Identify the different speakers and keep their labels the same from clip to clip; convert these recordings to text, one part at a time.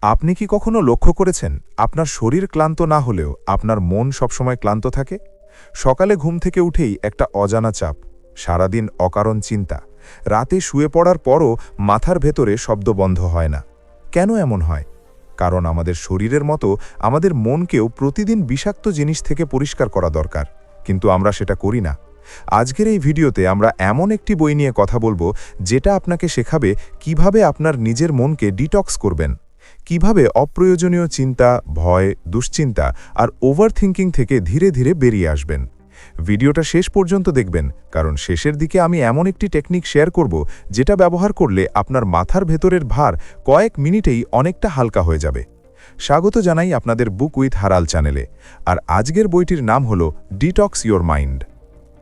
Speaker 1: আপনি কি কখনো লক্ষ্য করেছেন আপনার শরীর ক্লান্ত না হলেও আপনার মন সবসময় ক্লান্ত থাকে? সকালে ঘুম থেকে উঠেই একটা অজানা চাপ, সারাদিন অকারণ চিন্তা, রাতে শুয়ে পড়ার পরও মাথার ভেতরে শব্দ বন্ধ হয় না। কেন এমন হয়? কারণ আমাদের শরীরের মতো আমাদের মনকেও প্রতিদিন বিষাক্ত জিনিস থেকে পরিষ্কার করা দরকার, কিন্তু আমরা সেটা করি না। আজকের এই ভিডিওতে আমরা এমন একটি বই নিয়ে কথা বলবো যেটা আপনাকে শেখাবে কিভাবে আপনার নিজের মনকে ডিটক্স করবেন, কিভাবে অপ্রয়োজনীয় চিন্তা, ভয়, দুশ্চিন্তা আর ওভারথিংকিং থেকে ধীরে ধীরে বেরিয়ে আসবেন। ভিডিওটা শেষ পর্যন্ত দেখবেন, কারণ শেষের দিকে আমি এমন একটি টেকনিক শেয়ার করব যেটা ব্যবহার করলে আপনার মাথার ভেতরের ভার কয়েক মিনিটেই অনেকটা হালকা হয়ে যাবে। স্বাগত জানাই আপনাদের বুক উইথ হারাল চ্যানেলে। আর আজকের বইটির নাম হলো ডিটক্স ইয়োর মাইন্ড।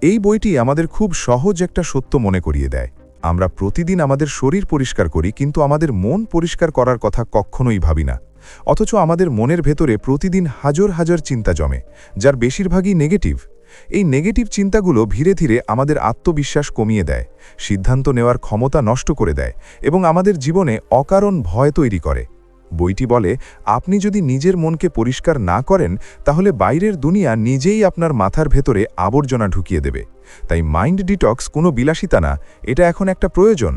Speaker 1: এই বইটি আমাদের খুব সহজ একটা সত্য মনে করিয়ে দেয়। আমরা প্রতিদিন আমাদের শরীর পরিষ্কার করি, কিন্তু আমাদের মন পরিষ্কার করার কথা কখনোই ভাবি না। অথচ আমাদের মনের ভেতরে প্রতিদিন হাজার হাজার চিন্তা জমে, যার বেশিরভাগই নেগেটিভ। এই নেগেটিভ চিন্তাগুলো ধীরে ধীরে আমাদের আত্মবিশ্বাস কমিয়ে দেয়, সিদ্ধান্ত নেওয়ার ক্ষমতা নষ্ট করে দেয় এবং আমাদের জীবনে অকারণ ভয় তৈরি করে। বইটি বলে, আপনি যদি নিজের মনকে পরিষ্কার না করেন, তাহলে বাইরের দুনিয়া নিজেই আপনার মাথার ভেতরে আবর্জনা ঢুকিয়ে দেবে। তাই মাইন্ড ডিটক্স কোনো বিলাসিতা না, এটা এখন একটা প্রয়োজন।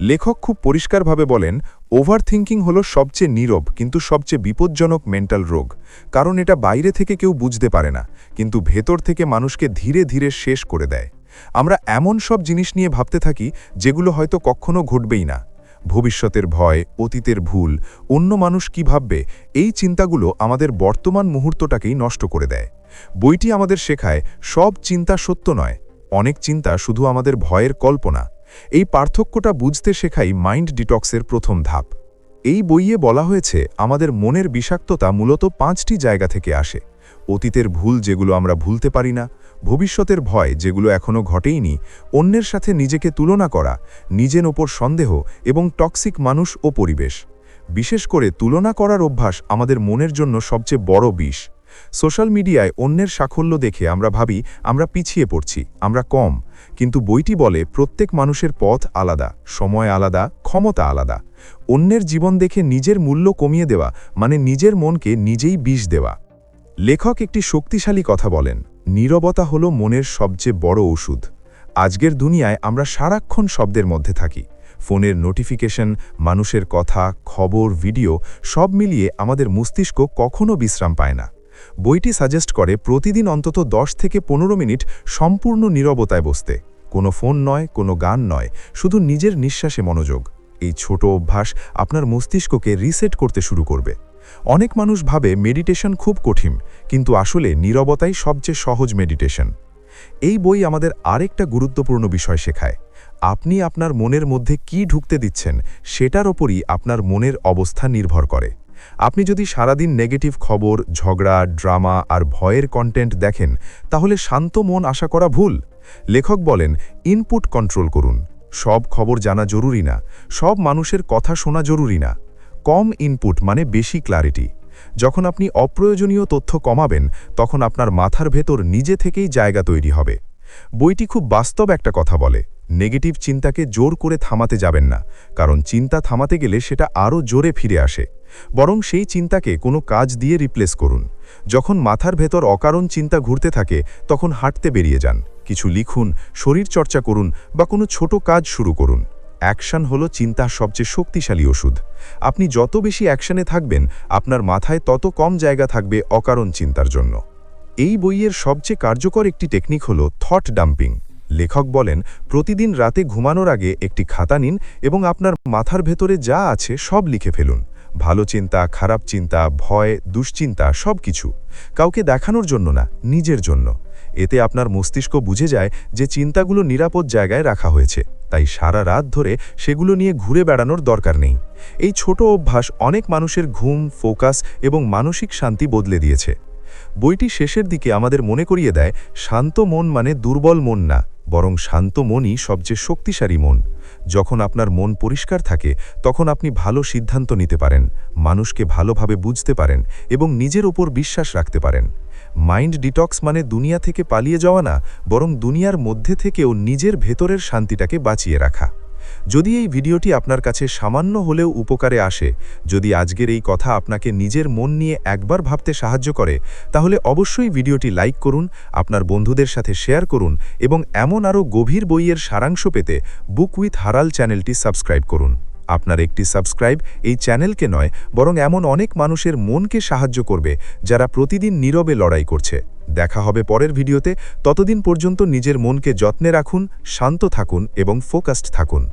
Speaker 1: লেখক খুব পরিষ্কারভাবে বলেন, ওভারথিংকিং হলো সবচেয়ে নীরব কিন্তু সবচেয়ে বিপজ্জনক মেন্টাল রোগ। কারণ এটা বাইরে থেকে কেউ বুঝতে পারে না, কিন্তু ভেতর থেকে মানুষকে ধীরে ধীরে শেষ করে দেয়। আমরা এমন সব জিনিস নিয়ে ভাবতে থাকি যেগুলো হয়তো কখনো ঘটবেই না। ভবিষ্যতের ভয়, অতীতের ভুল, অন্য মানুষ কি ভাববে, এই চিন্তাগুলো আমাদের বর্তমান মুহূর্তটাকেই নষ্ট করে দেয়। বইটি আমাদের শেখায়, সব চিন্তা সত্য নয়, অনেক চিন্তা শুধু আমাদের ভয়ের কল্পনা। এই পার্থক্যটা বুঝতে শেখাই মাইন্ড ডিটক্সের প্রথম ধাপ। এই বইয়ে বলা হয়েছে, আমাদের মনের বিষাক্ততা মূলত 5টি জায়গা থেকে আসে। অতীতের ভুল, যেগুলো আমরা ভুলতে পারি না; ভবিষ্যতের ভয়, যেগুলো এখনও ঘটেইনি; অন্যের সাথে নিজেকে তুলনা করা; নিজের ওপর সন্দেহ এবং টক্সিক মানুষ ও পরিবেশ। বিশেষ করে তুলনা করার অভ্যাস আমাদের মনের জন্য সবচেয়ে বড় বিষ। সোশ্যাল মিডিয়ায় অন্যের সাফল্য দেখে আমরা ভাবি আমরা পিছিয়ে পড়ছি, আমরা কম। কিন্তু বইটি বলে, প্রত্যেক মানুষের পথ আলাদা, সময় আলাদা, ক্ষমতা আলাদা। অন্যের জীবন দেখে নিজের মূল্য কমিয়ে দেওয়া মানে নিজের মনকে নিজেই বিষ দেওয়া। লেখক একটি শক্তিশালী কথা বলেন, নীরবতা হলো মনের সবচেয়ে বড় ওষুধ। আজকের দুনিয়ায় আমরা সারাক্ষণ শব্দের মধ্যে থাকি। ফোনের নোটিফিকেশন, মানুষের কথা, খবর, ভিডিও, সব মিলিয়ে আমাদের মস্তিষ্ক কখনো বিশ্রাম পায় না। বইটি সাজেস্ট করে প্রতিদিন অন্তত 10 থেকে 15 মিনিট সম্পূর্ণ নীরবতায় বসতে। কোনো ফোন নয়, কোনো গান নয়, শুধু নিজের নিঃশ্বাসে মনোযোগ। এই ছোট অভ্যাস আপনার মস্তিষ্ককে রিসেট করতে শুরু করবে। অনেক মানুষ ভাবে মেডিটেশন খুব কঠিন, কিন্তু আসলে নীরবতাই সবচেয়ে সহজ মেডিটেশন। এই বই আমাদের আরেকটা গুরুত্বপূর্ণ বিষয় শেখায়, আপনি আপনার মনের মধ্যে কি ঢুকতে দিচ্ছেন সেটার ওপরই আপনার মনের অবস্থা নির্ভর করে। আপনি যদি সারাদিন নেগেটিভ খবর, ঝগড়া, ড্রামা আর ভয়ের কন্টেন্ট দেখেন, তাহলে শান্ত মন আশা করা ভুল। লেখক বলেন, ইনপুট কন্ট্রোল করুন। সব খবর জানা জরুরি না, সব মানুষের কথা শোনা জরুরি না। কম ইনপুট মানে বেশি ক্ল্যারিটি। যখন আপনি অপ্রয়োজনীয় তথ্য কমাবেন, তখন আপনার মাথার ভেতর নিজে থেকেই জায়গা তৈরি হবে। বইটি খুব বাস্তব একটা কথা বলে, নেগেটিভ চিন্তাকে জোর করে থামাতে যাবেন না, কারণ চিন্তা থামাতে গেলে সেটা আরও জোরে ফিরে আসে। বরং সেই চিন্তাকে কোনো কাজ দিয়ে রিপ্লেস করুন। যখন মাথার ভেতর অকারণ চিন্তা ঘুরতে থাকে, তখন হাঁটতে বেরিয়ে যান, কিছু লিখুন, শরীর চর্চা করুন বা কোনো ছোট কাজ শুরু করুন। অ্যাকশন হলো চিন্তার সবচেয়ে শক্তিশালী ওষুধ। আপনি যত বেশি অ্যাকশনে থাকবেন, আপনার মাথায় তত কম জায়গা থাকবে অকারণ চিন্তার জন্য। এই বইয়ের সবচেয়ে কার্যকর একটি টেকনিক হলো থট ডাম্পিং। লেখক বলেন, প্রতিদিন রাতে ঘুমানোর আগে একটি খাতা নিন এবং আপনার মাথার ভেতরে যা আছে সব লিখে ফেলুন। ভালো চিন্তা, খারাপ চিন্তা, ভয়, দুশ্চিন্তা, সব কিছু। কাউকে দেখানোর জন্য না, নিজের জন্য। এতে আপনার মস্তিষ্ক বুঝে যায় যে চিন্তাগুলো নিরাপদ জায়গায় রাখা হয়েছে, তাই সারা রাত ধরে সেগুলো নিয়ে ঘুরে বেড়ানোর দরকার নেই। এই ছোট অভ্যাস অনেক মানুষের ঘুম, ফোকাস এবং মানসিক শান্তি বদলে দিয়েছে। বইটি শেষের দিকে আমাদের মনে করিয়ে দেয়, শান্ত মন মানে দুর্বল মন না, বরং শান্ত মনই সবচেয়ে শক্তিশালী মন। যখন আপনার মন পরিষ্কার থাকে, তখন আপনি ভালো সিদ্ধান্ত নিতে পারেন, মানুষকে ভালোভাবে বুঝতে পারেন এবং নিজের ওপর বিশ্বাস রাখতে পারেন। মাইন্ড ডিটক্স মানে দুনিয়া থেকে পালিয়ে যাওয়া না, বরং দুনিয়ার মধ্যে থেকেও নিজের ভেতরের শান্তিটাকে বাঁচিয়ে রাখা। যদি এই ভিডিওটি আপনার কাছে সামান্য হলেও উপকারে আসে, যদি আজকের এই কথা আপনাকে নিজের মন নিয়ে একবার ভাবতে সাহায্য করে, তাহলে অবশ্যই ভিডিওটি লাইক করুন, আপনার বন্ধুদের সাথে শেয়ার করুন এবং এমন আরও গভীর বইয়ের সারাংশ পেতে বুক উইথ হারাল চ্যানেলটি সাবস্ক্রাইব করুন। আপনার একটি সাবস্ক্রাইব এই চ্যানেলকে নয়, বরং এমন অনেক মানুষের মনকে সাহায্য করবে যারা প্রতিদিন নীরবে লড়াই করছে। দেখা হবে পরের ভিডিওতে। ততদিন পর্যন্ত নিজের মনকে যত্নে রাখুন, শান্ত থাকুন এবং ফোকাসড থাকুন।